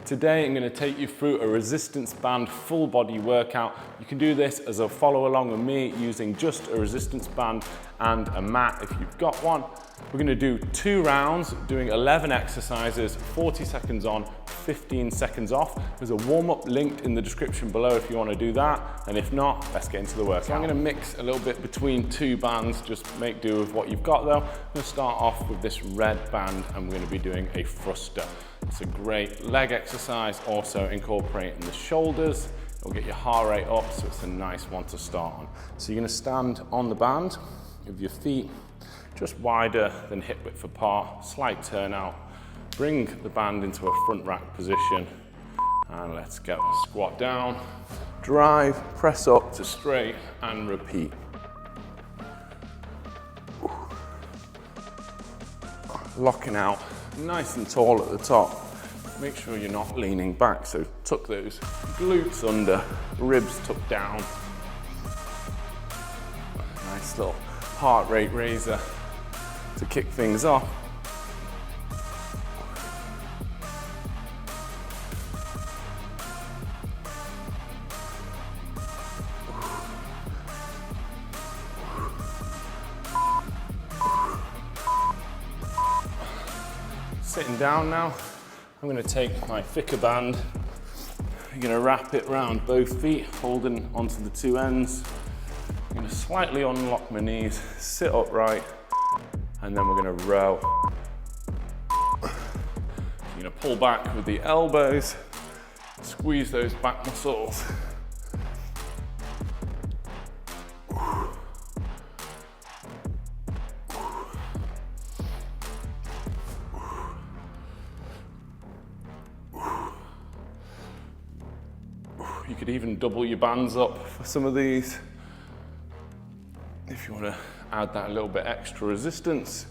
Today I'm going to take you through a resistance band full body workout. You can do this as a follow along with me using just a resistance band and a mat if you've got one. We're going to do 2 rounds, doing 11 exercises, 40 seconds on, 15 seconds off. There's a warm-up linked in the description below if you want to do that, and if not, let's get into the workout. So I'm going to mix a little bit between 2 bands, just make do with what you've got though. I'm going to start off with this red band and we're going to be doing a thruster. It's a great leg exercise, also incorporating the shoulders. It'll get your heart rate up, so it's a nice one to start on. So you're going to stand on the band with your feet just wider than hip width apart, slight turnout. Bring the band into a front rack position and let's go. Squat down, drive, press up to straight and repeat. Locking out nice and tall at the top. Make sure you're not leaning back, so tuck those glutes under, ribs tucked down. Nice little heart rate raiser to kick things off. Sitting down now, I'm going to take my thicker band. I'm going to wrap it around both feet, holding onto the 2 ends. I'm going to slightly unlock my knees, sit upright, and then we're going to row. You're going to pull back with the elbows, squeeze those back muscles. You could even double your bands up for some of these if you want to add that a little bit extra resistance.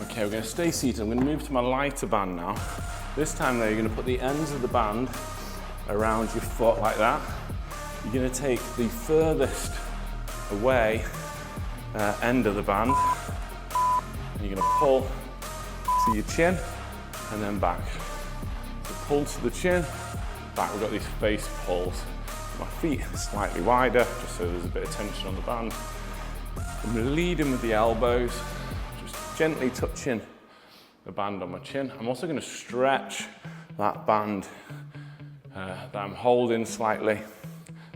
Okay, we're going to stay seated. I'm going to move to my lighter band now. This time though, you're going to put the ends of the band around your foot like that. You're going to take the furthest away end of the band and you're going to pull to your chin and then back. So pull to the chin, back. We've got these face pulls. My feet are slightly wider just so there's a bit of tension on the band. I'm going to lead in with the elbows, just gently touching the band on my chin. I'm also going to stretch that band that I'm holding slightly.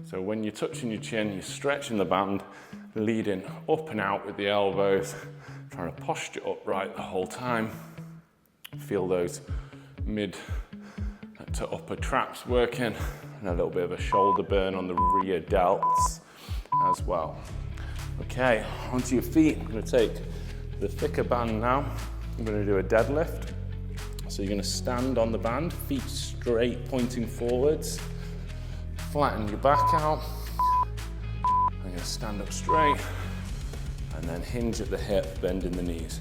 So when you're touching your chin, you're stretching the band, leading up and out with the elbows, trying to posture upright the whole time. Feel those mid to upper traps working, and a little bit of a shoulder burn on the rear delts as well. Okay, onto your feet. I'm going to take the thicker band now. I'm going to do a deadlift. So you're going to stand on the band, feet straight pointing forwards. Flatten your back out. I'm going to stand up straight and then hinge at the hip, bend in the knees.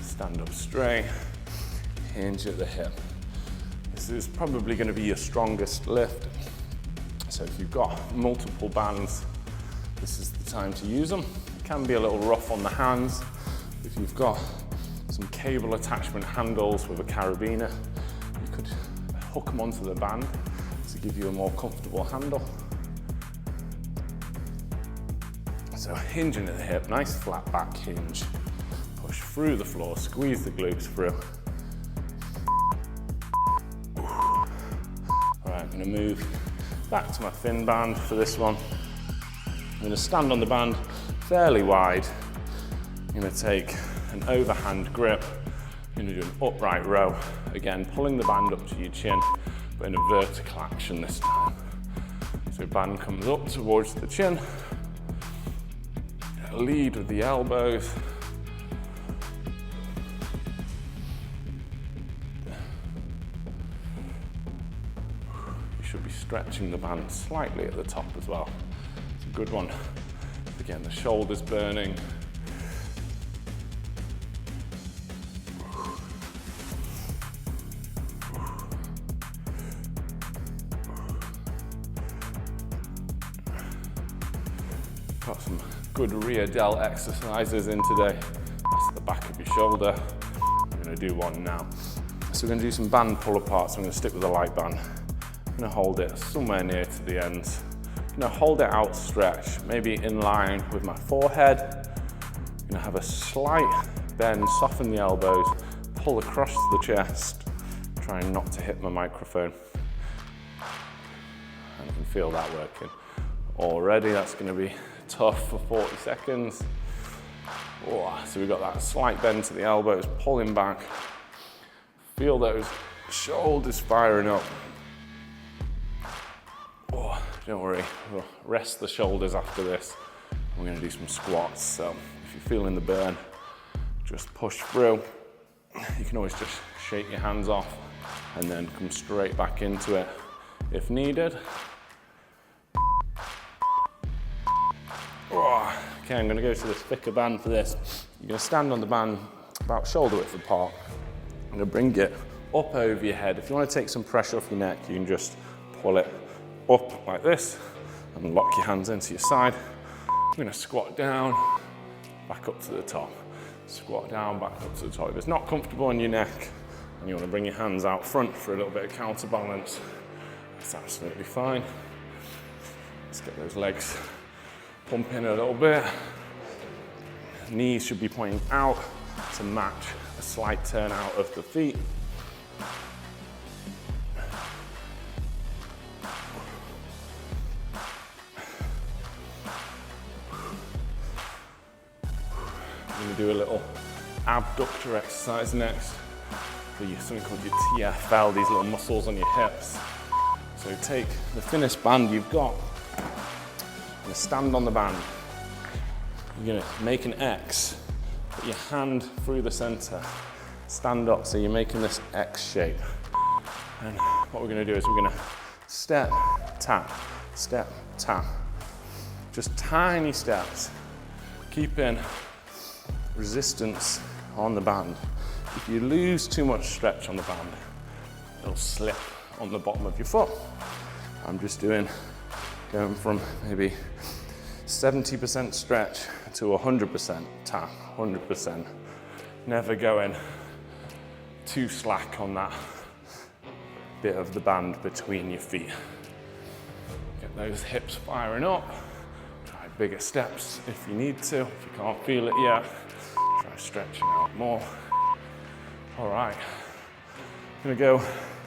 Stand up straight, hinge at the hip. This is probably going to be your strongest lift. So if you've got multiple bands, this is the time to use them. It can be a little rough on the hands. If you've got some cable attachment handles with a carabiner, you could hook them onto the band to give you a more comfortable handle. So hinging at the hip, nice flat back hinge. Push through the floor, squeeze the glutes through. All right, I'm gonna move back to my thin band for this one. I'm gonna stand on the band fairly wide. I'm gonna take an overhand grip. I'm gonna do an upright row. Again, pulling the band up to your chin, but in a vertical action this time. So band comes up towards the chin. Lead with the elbows. You should be stretching the band slightly at the top as well. It's a good one. Again, the shoulders burning. Got some good rear delt exercises in today. That's the back of your shoulder. I'm gonna do one now. So we're gonna do some band pull aparts. I'm gonna stick with the light band. I'm gonna hold it somewhere near to the ends. I'm gonna hold it outstretched, maybe in line with my forehead. I'm gonna have a slight bend, soften the elbows, pull across the chest, trying not to hit my microphone. And I can feel that working. Already that's gonna be tough for 40 seconds. Oh, so we've got that slight bend to the elbows, pulling back. Feel those shoulders firing up. Oh, don't worry, we'll rest the shoulders after this. We're gonna do some squats, so if you're feeling the burn, just push through. You can always just shake your hands off and then come straight back into it if needed. Oh, okay, I'm gonna go to this thicker band for this. You're gonna stand on the band about shoulder width apart. I'm gonna bring it up over your head. If you wanna take some pressure off your neck, you can just pull it up like this and lock your hands into your side. I'm gonna squat down, back up to the top. Squat down, back up to the top. If it's not comfortable on your neck and you wanna bring your hands out front for a little bit of counterbalance, that's absolutely fine. Let's get those legs pumping a little bit. Knees should be pointing out to match a slight turn out of the feet. I'm going to do a little abductor exercise next. So something called your TFL, these little muscles on your hips. So take the thinnest band you've got. You're gonna stand on the band. You're gonna make an X, put your hand through the center, stand up, so you're making this X shape. And what we're gonna do is we're gonna step, tap, just tiny steps, keeping resistance on the band. If you lose too much stretch on the band, it'll slip on the bottom of your foot. I'm just going from maybe 70% stretch to 100% tap, 100%. Never going too slack on that bit of the band between your feet. Get those hips firing up. Try bigger steps if you need to. If you can't feel it yet, try stretching out more. All right, I'm gonna go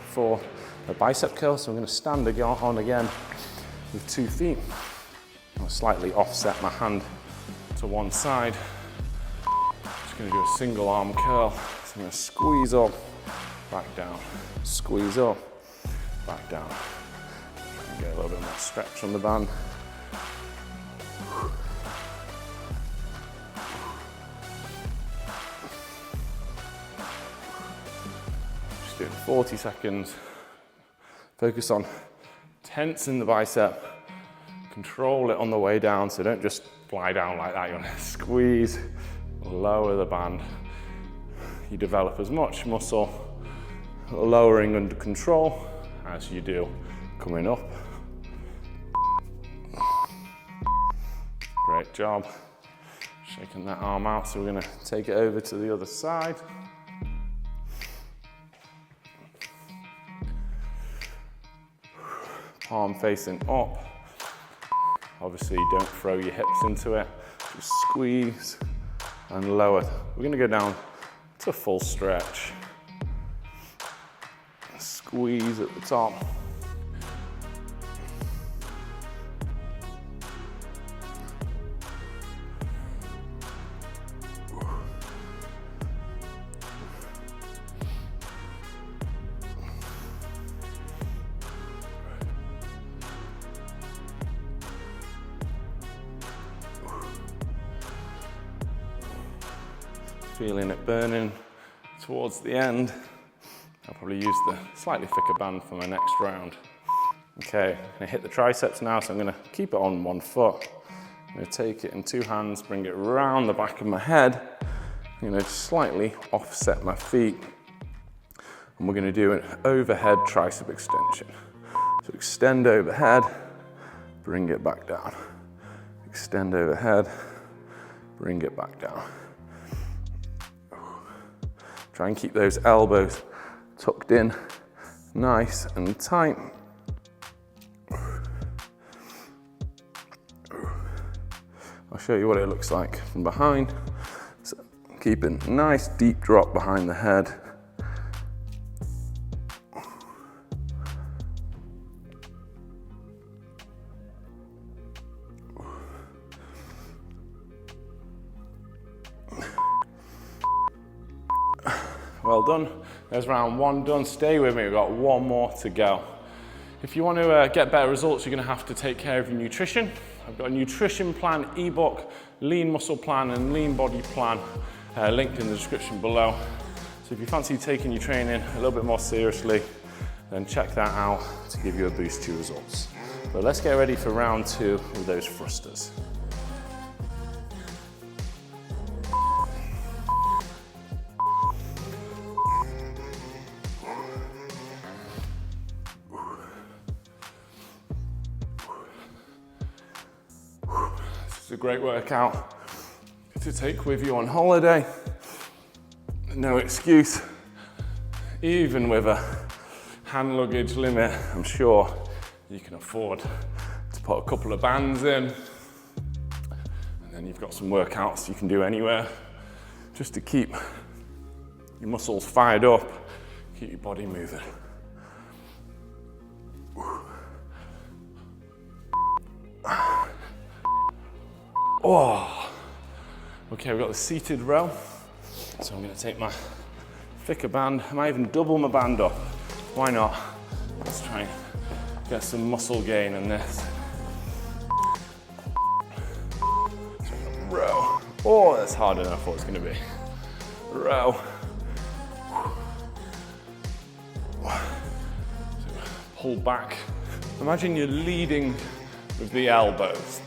for a bicep curl. So I'm gonna stand on again with 2 feet. I'll slightly offset my hand to one side. Just gonna do a single arm curl. So I'm gonna squeeze up, back down, squeeze up, back down. Get a little bit more stretch on the band. Just doing 40 seconds. Focus on tensing the bicep. Control it on the way down, so don't just fly down like that. You want to squeeze, lower the band. You develop as much muscle lowering under control as you do coming up. Great job. Shaking that arm out, so we're going to take it over to the other side. Palm facing up. Obviously, don't throw your hips into it. Just squeeze and lower. We're gonna go down to full stretch. Squeeze at the top. Feeling it burning towards the end. I'll probably use the slightly thicker band for my next round. Okay, I'm gonna hit the triceps now, so I'm gonna keep it on one foot. I'm gonna take it in 2 hands, bring it around the back of my head. I'm gonna just slightly offset my feet. And we're gonna do an overhead tricep extension. So extend overhead, bring it back down. Extend overhead, bring it back down. Try and keep those elbows tucked in nice and tight. I'll show you what it looks like from behind. So keep a nice deep drop behind the head. Well done. There's round 1 done. Stay with me, we've got 1 more to go. If you want to get better results, you're going to have to take care of your nutrition. I've got a nutrition plan ebook, lean muscle plan and lean body plan linked in the description below. So if you fancy taking your training a little bit more seriously, then check that out to give you a boost to your results. But let's get ready for round 2 with those thrusters. It's a great workout to take with you on holiday. No excuse. Even with a hand luggage limit, I'm sure you can afford to put a couple of bands in. And then you've got some workouts you can do anywhere just to keep your muscles fired up, keep your body moving. Oh, okay, we've got the seated row. So I'm gonna take my thicker band. I might even double my band up. Why not? Let's try and get some muscle gain in this. Row. Oh, that's harder than I thought it was gonna be. Row. So pull back. Imagine you're leading with the elbows.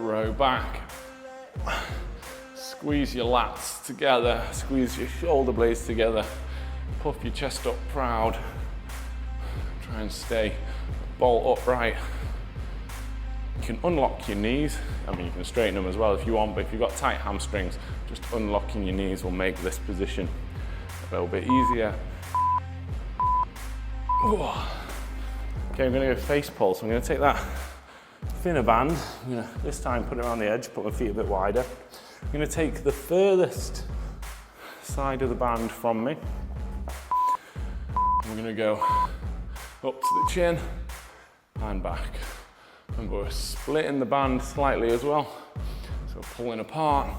Row back, squeeze your lats together, squeeze your shoulder blades together, puff your chest up proud, try and stay bolt upright. You can unlock your knees, I mean you can straighten them as well if you want, but if you've got tight hamstrings, just unlocking your knees will make this position a little bit easier. Okay, I'm going to go face pull, so I'm going to take that thinner band. I'm going to this time put it around the edge, put my feet a bit wider. I'm going to take the furthest side of the band from me. I'm going to go up to the chin and back. And we're splitting the band slightly as well. So pulling apart,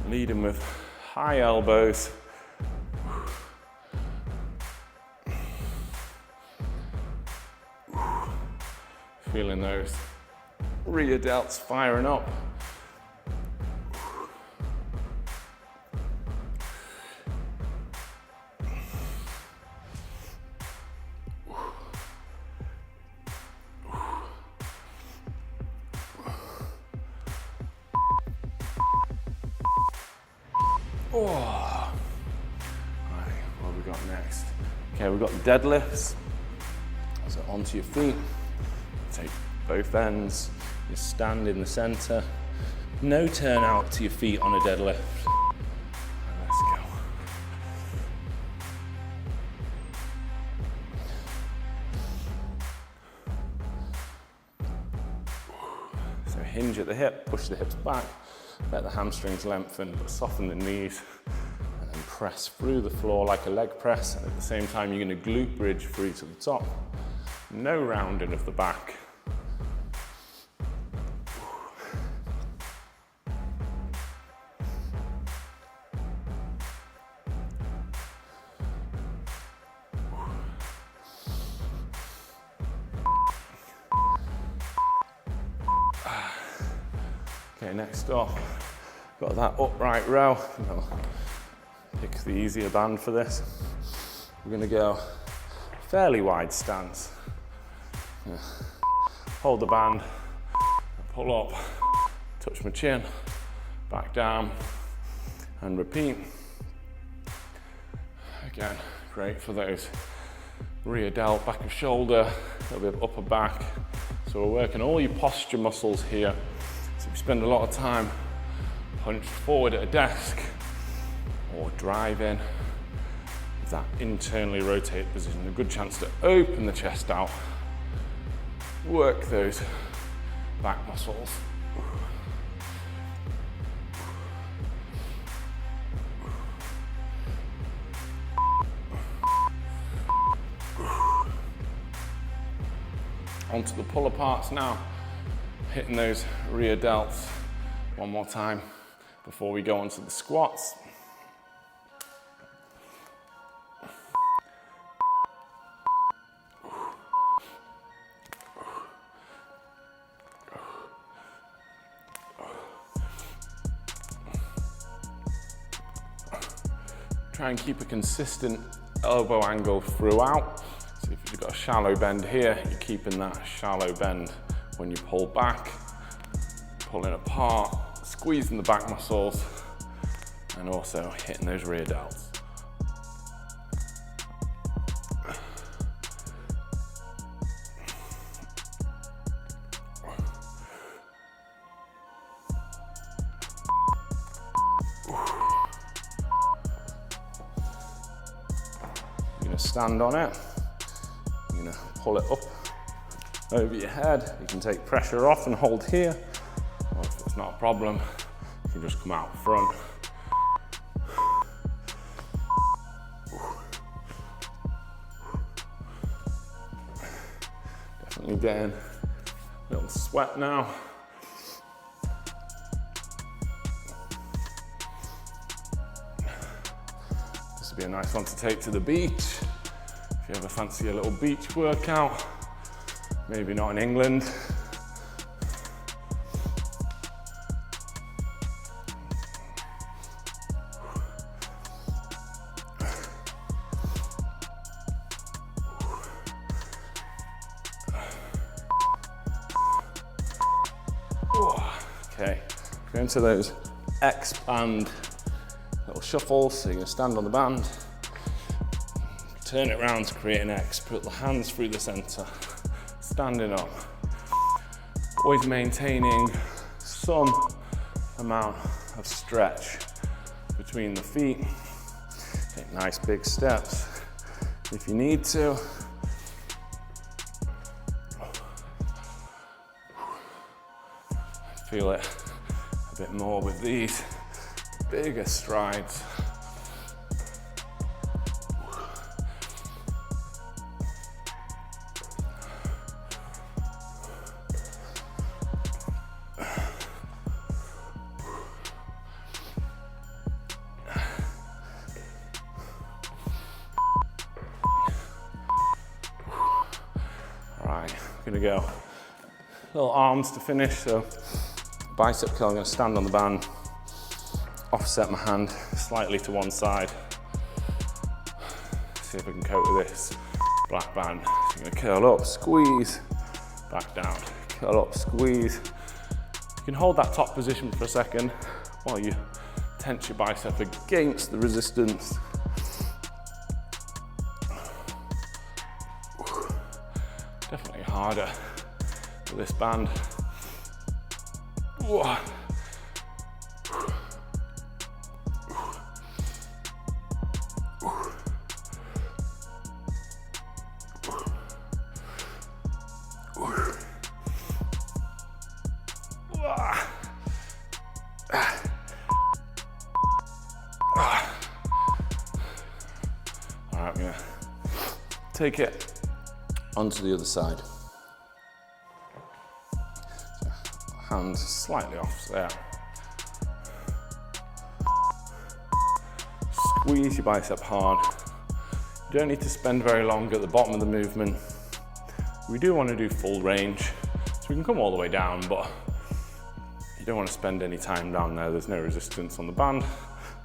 leading with high elbows. Feeling those rear delts firing up. Oh. All right, what have we got next? Okay, we've got deadlifts. So onto your feet. Take both ends, you stand in the center. No turn out to your feet on a deadlift. And let's go. So hinge at the hip, push the hips back, let the hamstrings lengthen, but soften the knees, and then press through the floor like a leg press, and at the same time you're going to glute bridge through to the top. No rounding of the back. Okay, next up, got that upright row. I'll pick the easier band for this. We're going to go fairly wide stance. Yeah. Hold the band, pull up, touch my chin, back down, and repeat. Again, great for those rear delt, back of shoulder, a little bit of upper back, So we're working all your posture muscles here. So if you spend a lot of time hunched forward at a desk or driving, with that internally rotated position, a good chance to open the chest out, work those back muscles. Onto the pull aparts now, hitting those rear delts one more time before we go on to the squats. Try and keep a consistent elbow angle throughout. So if you've got a shallow bend here, you're keeping that shallow bend when you pull back, pulling apart, squeezing the back muscles, and also hitting those rear delts. You're gonna stand on it. You're gonna pull it up over your head. You can take pressure off and hold here, or if it's not a problem, you can just come out front. Definitely getting a little sweat now. This would be a nice one to take to the beach. If you ever fancy a little beach workout, maybe not in England. Okay, go into those X-band little shuffles. So you're gonna stand on the band, turn it around to create an X, put the hands through the center, standing up. Always maintaining some amount of stretch between the feet. Take nice big steps if you need to. Feel it a bit more with these bigger strides. All right, I'm gonna go little arms to finish. So bicep curl, I'm gonna stand on the band, offset my hand slightly to one side. See if I can cope with this black band. So I'm gonna curl up, squeeze, back down, curl up, squeeze. You can hold that top position for a second while you tense your bicep against the resistance. Definitely harder with this band. Whoa. All right, I'm gonna take it onto the other side. Hands slightly off there. Squeeze your bicep hard. You don't need to spend very long at the bottom of the movement. We do want to do full range, so we can come all the way down, but you don't want to spend any time down there. There's no resistance on the band.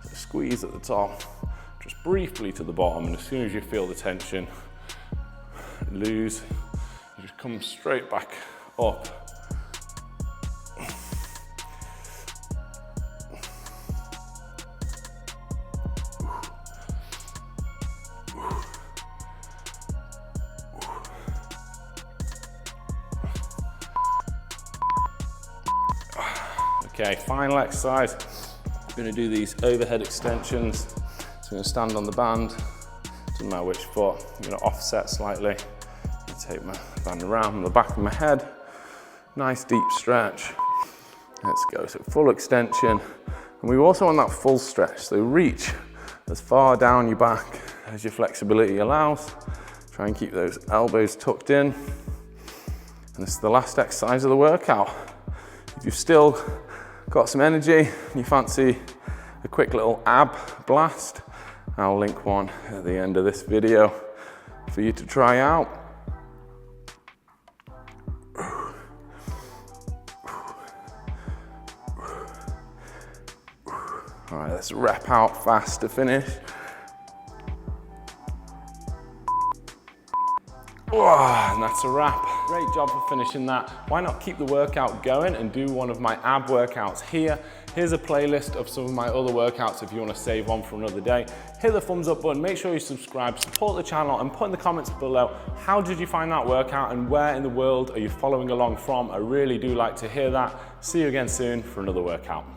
So squeeze at the top, just briefly to the bottom, and as soon as you feel the tension lose, you just come straight back up. Okay, final exercise. We're gonna do these overhead extensions. So I'm gonna stand on the band, doesn't matter which foot. I'm gonna offset slightly. Take my band around the back of my head. Nice deep stretch. Let's go, so full extension. And we also want that full stretch, so reach as far down your back as your flexibility allows. Try and keep those elbows tucked in. And this is the last exercise of the workout. If you've still got some energy and you fancy a quick little ab blast, I'll link one at the end of this video for you to try out. All right, let's rep out fast to finish. Oh, and that's a wrap. Great job for finishing that. Why not keep the workout going and do one of my ab workouts here? Here's a playlist of some of my other workouts if you want to save one for another day. Hit the thumbs up button, make sure you subscribe, support the channel, and put in the comments below, how did you find that workout and where in the world are you following along from? I really do like to hear that. See you again soon for another workout.